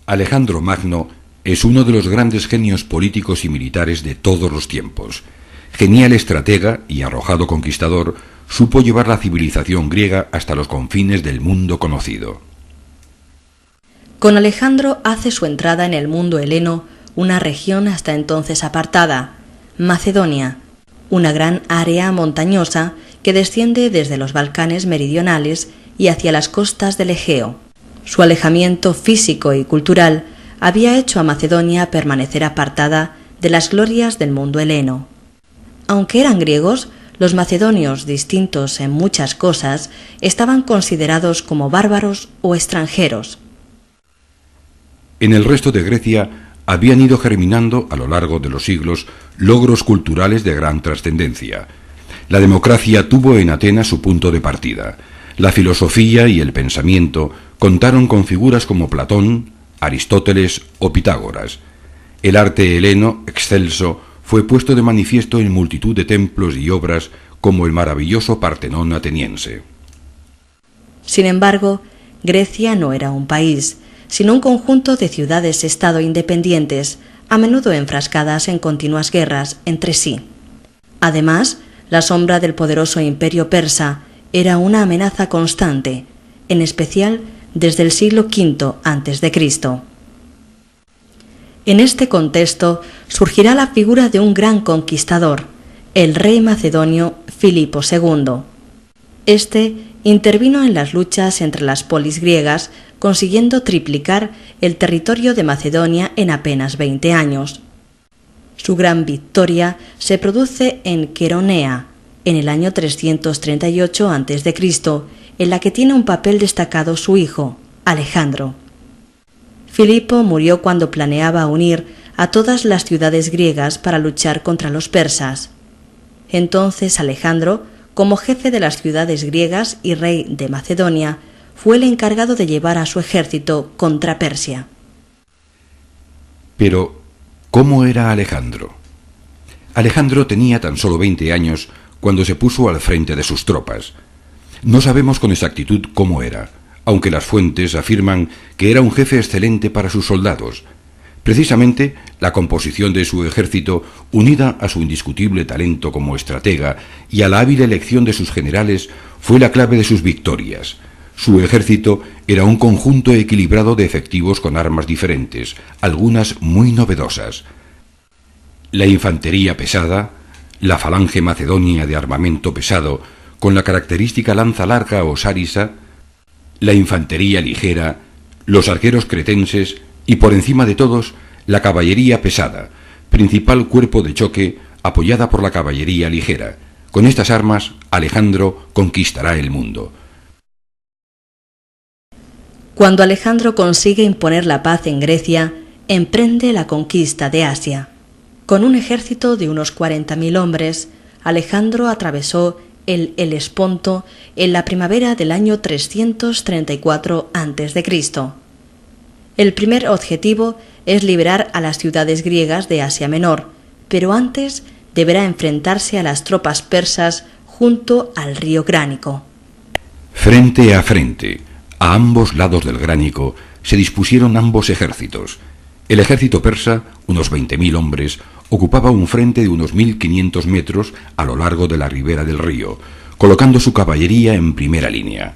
Alejandro Magno es uno de los grandes genios políticos y militares de todos los tiempos. Genial estratega y arrojado conquistador, supo llevar la civilización griega hasta los confines del mundo conocido. Con Alejandro hace su entrada en el mundo heleno una región hasta entonces apartada, Macedonia, una gran área montañosa que desciende desde los Balcanes meridionales y hacia las costas del Egeo. Su alejamiento físico y cultural había hecho a Macedonia permanecer apartada de las glorias del mundo heleno. Aunque eran griegos, los macedonios, distintos en muchas cosas, estaban considerados como bárbaros o extranjeros. En el resto de Grecia habían ido germinando a lo largo de los siglos logros culturales de gran trascendencia. La democracia tuvo en Atenas su punto de partida. La filosofía y el pensamiento contaron con figuras como Platón, Aristóteles o Pitágoras. El arte heleno, excelso, fue puesto de manifiesto en multitud de templos y obras como el maravilloso Partenón ateniense. Sin embargo, Grecia no era un país, sino un conjunto de ciudades-estado independientes, a menudo enfrascadas en continuas guerras entre sí. Además, la sombra del poderoso imperio persa era una amenaza constante, en especial desde el siglo V a.C. En este contexto surgirá la figura de un gran conquistador, el rey macedonio Filipo II. Este intervino en las luchas entre las polis griegas, consiguiendo triplicar el territorio de Macedonia en apenas 20 años. Su gran victoria se produce en Queronea, en el año 338 a.C., en la que tiene un papel destacado su hijo, Alejandro. Filipo murió cuando planeaba unir a todas las ciudades griegas para luchar contra los persas. Entonces Alejandro, como jefe de las ciudades griegas y rey de Macedonia, fue el encargado de llevar a su ejército contra Persia. Pero, ¿cómo era Alejandro? Alejandro tenía tan solo 20 años cuando se puso al frente de sus tropas. No sabemos con exactitud cómo era, aunque las fuentes afirman que era un jefe excelente para sus soldados. Precisamente, la composición de su ejército, unida a su indiscutible talento como estratega y a la hábil elección de sus generales, fue la clave de sus victorias. Su ejército era un conjunto equilibrado de efectivos con armas diferentes, algunas muy novedosas. La infantería pesada, la falange macedonia de armamento pesado, con la característica lanza larga o sárisa, la infantería ligera, los arqueros cretenses y, por encima de todos, la caballería pesada, principal cuerpo de choque apoyada por la caballería ligera. Con estas armas, Alejandro conquistará el mundo. Cuando Alejandro consigue imponer la paz en Grecia, emprende la conquista de Asia. Con un ejército de unos 40.000 hombres, Alejandro atravesó el Helesponto en la primavera del año 334 a.C. El primer objetivo es liberar a las ciudades griegas de Asia Menor, pero antes deberá enfrentarse a las tropas persas junto al río Gránico. Frente a frente, a ambos lados del Gránico, se dispusieron ambos ejércitos. El ejército persa, unos 20.000 hombres, ocupaba un frente de unos 1.500 metros a lo largo de la ribera del río, colocando su caballería en primera línea.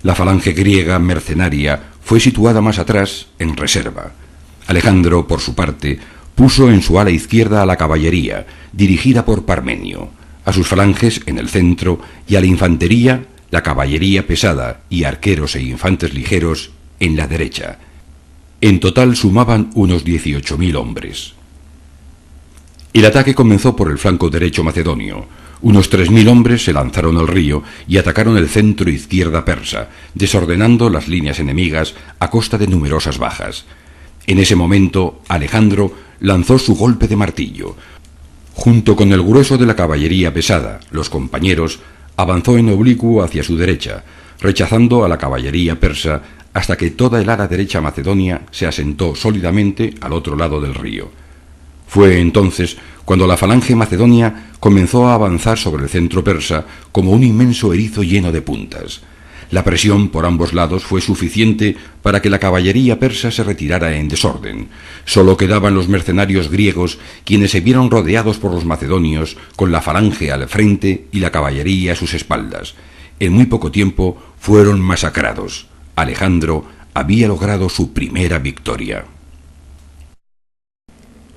La falange griega mercenaria fue situada más atrás, en reserva. Alejandro, por su parte, puso en su ala izquierda a la caballería, dirigida por Parmenio, a sus falanges en el centro y a la infantería, la caballería pesada y arqueros e infantes ligeros en la derecha. En total sumaban unos 18.000 hombres. El ataque comenzó por el flanco derecho macedonio. Unos 3.000 hombres se lanzaron al río y atacaron el centro izquierda persa, desordenando las líneas enemigas a costa de numerosas bajas. En ese momento, Alejandro lanzó su golpe de martillo. Junto con el grueso de la caballería pesada, los compañeros, avanzó en oblicuo hacia su derecha, rechazando a la caballería persa hasta que toda el ala derecha macedonia se asentó sólidamente al otro lado del río. Fue entonces cuando la falange macedonia comenzó a avanzar sobre el centro persa como un inmenso erizo lleno de puntas. La presión por ambos lados fue suficiente para que la caballería persa se retirara en desorden. Solo quedaban los mercenarios griegos, quienes se vieron rodeados por los macedonios, con la falange al frente y la caballería a sus espaldas. En muy poco tiempo fueron masacrados. Alejandro había logrado su primera victoria.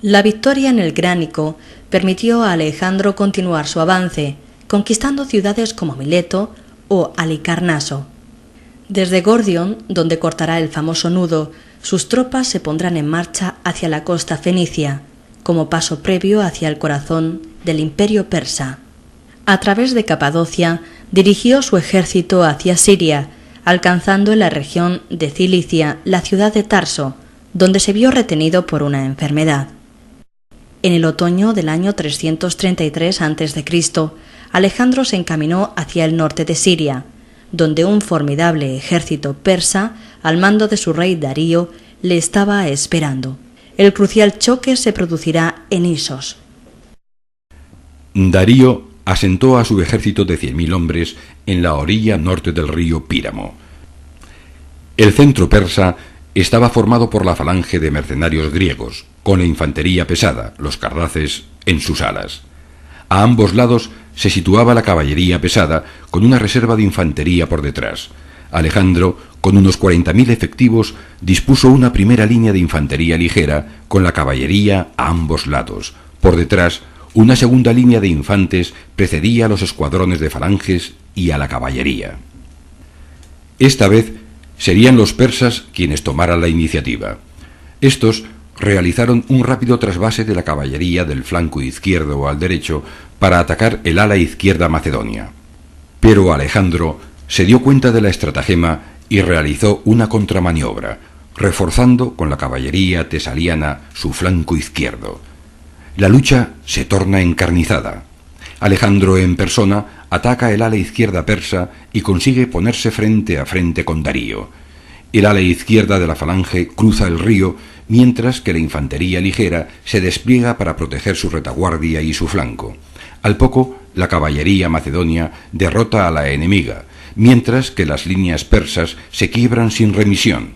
La victoria en el Gránico permitió a Alejandro continuar su avance, conquistando ciudades como Mileto o Halicarnaso. Desde Gordion, donde cortará el famoso nudo, sus tropas se pondrán en marcha hacia la costa fenicia, como paso previo hacia el corazón del imperio persa. A través de Capadocia, dirigió su ejército hacia Siria, alcanzando en la región de Cilicia la ciudad de Tarso, donde se vio retenido por una enfermedad. En el otoño del año 333 a.C., Alejandro se encaminó hacia el norte de Siria, donde un formidable ejército persa, al mando de su rey Darío, le estaba esperando. El crucial choque se producirá en Isos. Darío asentó a su ejército de 100.000 hombres en la orilla norte del río Píramo. El centro persa estaba formado por la falange de mercenarios griegos, con la infantería pesada, los cardaces, en sus alas. A ambos lados se situaba la caballería pesada, con una reserva de infantería por detrás. Alejandro, con unos 40.000 efectivos, dispuso una primera línea de infantería ligera, con la caballería a ambos lados. Por detrás, una segunda línea de infantes precedía a los escuadrones de falanges y a la caballería. Esta vez serían los persas quienes tomaran la iniciativa. Estos realizaron un rápido trasvase de la caballería del flanco izquierdo al derecho para atacar el ala izquierda macedonia. Pero Alejandro se dio cuenta de la estratagema y realizó una contramaniobra, reforzando con la caballería tesaliana su flanco izquierdo. La lucha se torna encarnizada. Alejandro en persona ataca el ala izquierda persa y consigue ponerse frente a frente con Darío. El ala izquierda de la falange cruza el río, mientras que la infantería ligera se despliega para proteger su retaguardia y su flanco. Al poco, la caballería macedonia derrota a la enemiga, mientras que las líneas persas se quiebran sin remisión.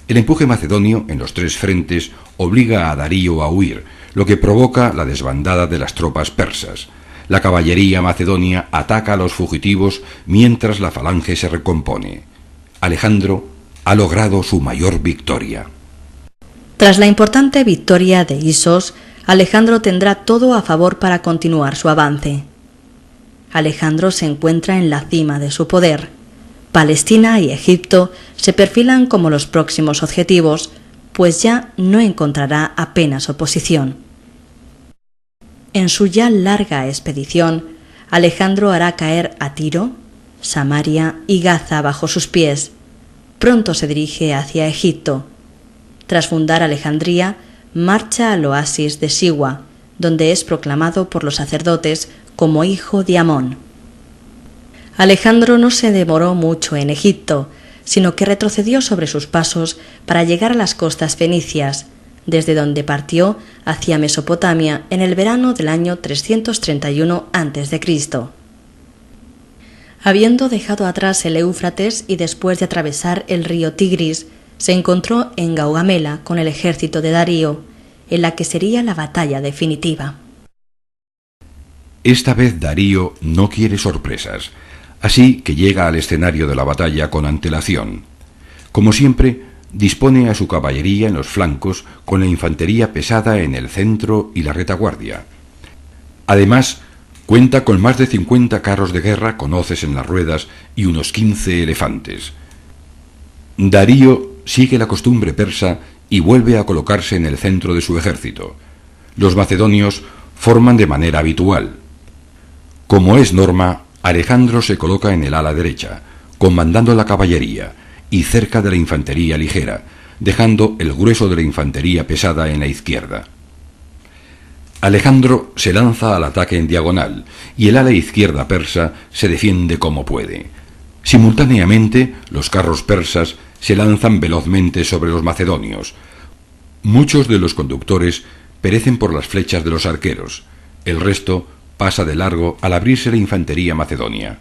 El empuje macedonio en los tres frentes obliga a Darío a huir, lo que provoca la desbandada de las tropas persas. La caballería macedonia ataca a los fugitivos mientras la falange se recompone. Alejandro ha logrado su mayor victoria. Tras la importante victoria de Isos, Alejandro tendrá todo a favor para continuar su avance. Alejandro se encuentra en la cima de su poder. Palestina y Egipto se perfilan como los próximos objetivos, pues ya no encontrará apenas oposición. En su ya larga expedición, Alejandro hará caer a Tiro, Samaria y Gaza bajo sus pies. Pronto se dirige hacia Egipto. Tras fundar Alejandría, marcha al oasis de Siwa, donde es proclamado por los sacerdotes como hijo de Amón. Alejandro no se demoró mucho en Egipto, sino que retrocedió sobre sus pasos para llegar a las costas fenicias, desde donde partió hacia Mesopotamia en el verano del año 331 a.C. Habiendo dejado atrás el Éufrates y después de atravesar el río Tigris, se encontró en Gaugamela con el ejército de Darío, en la que sería la batalla definitiva. Esta vez Darío no quiere sorpresas, así que llega al escenario de la batalla con antelación. Como siempre, dispone a su caballería en los flancos con la infantería pesada en el centro y la retaguardia. Además, cuenta con más de 50 carros de guerra con hoces en las ruedas y unos 15 elefantes. Darío sigue la costumbre persa y vuelve a colocarse en el centro de su ejército. Los macedonios forman de manera habitual. Como es norma, Alejandro se coloca en el ala derecha, comandando la caballería, y cerca de la infantería ligera, dejando el grueso de la infantería pesada en la izquierda. Alejandro se lanza al ataque en diagonal, y el ala izquierda persa se defiende como puede. Simultáneamente, los carros persas se lanzan velozmente sobre los macedonios. Muchos de los conductores perecen por las flechas de los arqueros. El resto pasa de largo al abrirse la infantería macedonia.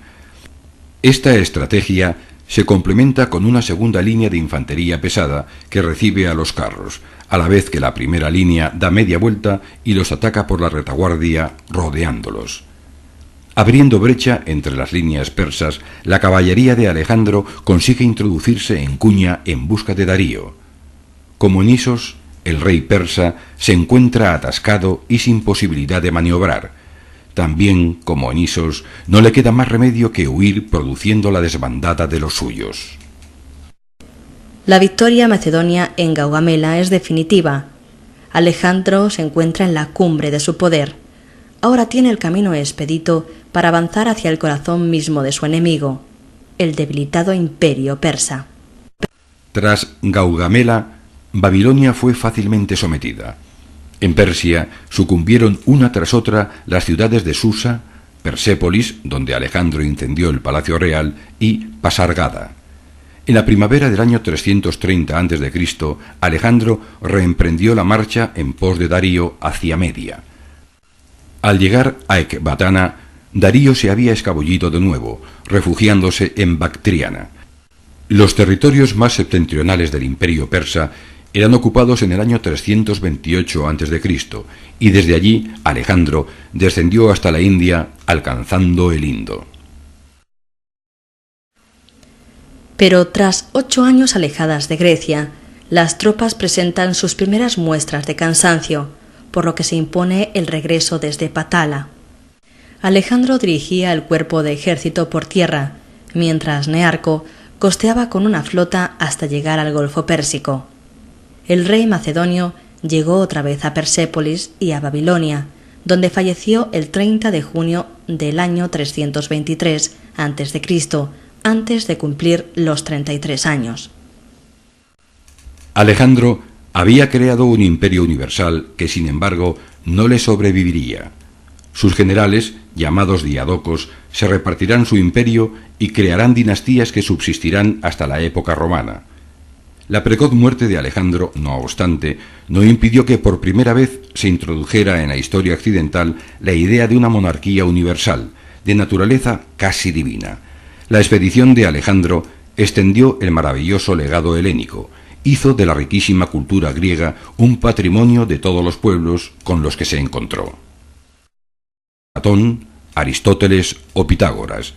Esta estrategia se complementa con una segunda línea de infantería pesada que recibe a los carros, a la vez que la primera línea da media vuelta y los ataca por la retaguardia rodeándolos. Abriendo brecha entre las líneas persas, la caballería de Alejandro consigue introducirse en Cuña en busca de Darío. Como en Isos, el rey persa se encuentra atascado y sin posibilidad de maniobrar. También, como en Isos, no le queda más remedio que huir produciendo la desbandada de los suyos. La victoria macedonia en Gaugamela es definitiva. Alejandro se encuentra en la cumbre de su poder. Ahora tiene el camino expedito para avanzar hacia el corazón mismo de su enemigo, el debilitado imperio persa. Tras Gaugamela, Babilonia fue fácilmente sometida. En Persia sucumbieron una tras otra las ciudades de Susa, Persépolis, donde Alejandro incendió el palacio real, y Pasargada. En la primavera del año 330 a.C., Alejandro reemprendió la marcha en pos de Darío hacia Media. Al llegar a Ecbatana, Darío se había escabullido de nuevo, refugiándose en Bactriana. Los territorios más septentrionales del imperio persa eran ocupados en el año 328 a.C., y desde allí Alejandro descendió hasta la India, alcanzando el Indo. Pero tras 8 años alejadas de Grecia, las tropas presentan sus primeras muestras de cansancio, por lo que se impone el regreso desde Patala. Alejandro dirigía el cuerpo de ejército por tierra, mientras Nearco costeaba con una flota hasta llegar al Golfo Pérsico. El rey macedonio llegó otra vez a Persépolis y a Babilonia, donde falleció el 30 de junio del año 323 a.C., antes de cumplir los 33 años. Alejandro había creado un imperio universal que, sin embargo, no le sobreviviría. Sus generales, llamados diadocos, se repartirán su imperio y crearán dinastías que subsistirán hasta la época romana. La precoz muerte de Alejandro, no obstante, no impidió que por primera vez se introdujera en la historia occidental la idea de una monarquía universal, de naturaleza casi divina. La expedición de Alejandro extendió el maravilloso legado helénico, hizo de la riquísima cultura griega un patrimonio de todos los pueblos con los que se encontró. Platón, Aristóteles o Pitágoras.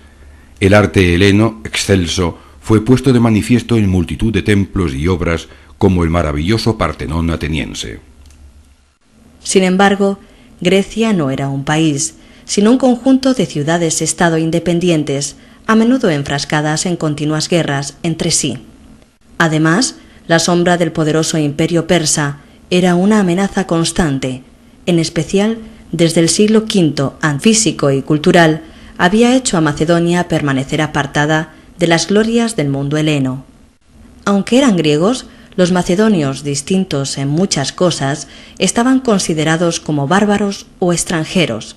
El arte heleno, excelso, fue puesto de manifiesto en multitud de templos y obras como el maravilloso Partenón ateniense. Sin embargo, Grecia no era un país, sino un conjunto de ciudades-estado independientes, a menudo enfrascadas en continuas guerras entre sí. Además, la sombra del poderoso imperio persa era una amenaza constante, en especial desde el siglo V, físico y cultural, había hecho a Macedonia permanecer apartada de las glorias del mundo heleno. Aunque eran griegos, los macedonios, distintos en muchas cosas, estaban considerados como bárbaros o extranjeros.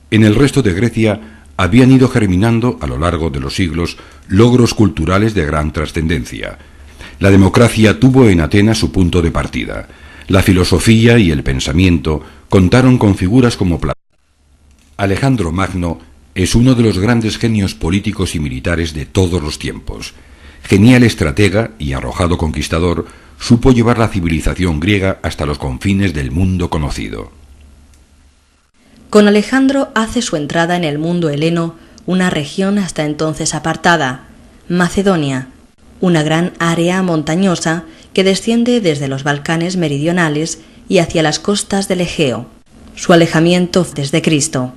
En el resto de Grecia habían ido germinando a lo largo de los siglos logros culturales de gran trascendencia. La democracia tuvo en Atenas su punto de partida. La filosofía y el pensamiento contaron con figuras como Platón. Alejandro Magno es uno de los grandes genios políticos y militares de todos los tiempos. Genial estratega y arrojado conquistador, supo llevar la civilización griega hasta los confines del mundo conocido. Con Alejandro hace su entrada en el mundo heleno una región hasta entonces apartada, Macedonia, una gran área montañosa que desciende desde los Balcanes meridionales y hacia las costas del Egeo, su alejamiento desde Cristo.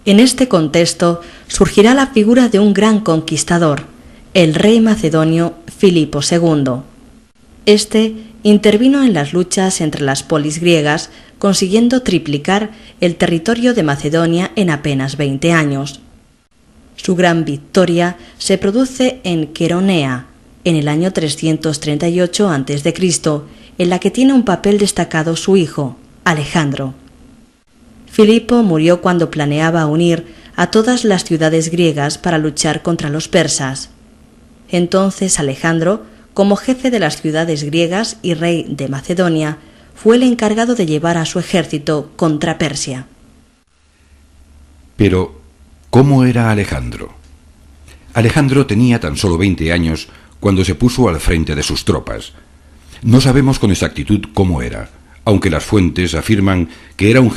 En este contexto surgirá la figura de un gran conquistador, el rey macedonio Filipo II. Este intervino en las luchas entre las polis griegas, consiguiendo triplicar el territorio de Macedonia en apenas 20 años. Su gran victoria se produce en Queronea, en el año 338 a.C., en la que tiene un papel destacado su hijo, Alejandro. Filipo murió cuando planeaba unir a todas las ciudades griegas para luchar contra los persas. Entonces Alejandro, como jefe de las ciudades griegas y rey de Macedonia, fue el encargado de llevar a su ejército contra Persia. Pero, ¿cómo era Alejandro? Alejandro tenía tan solo 20 años cuando se puso al frente de sus tropas. No sabemos con exactitud cómo era, aunque las fuentes afirman que era un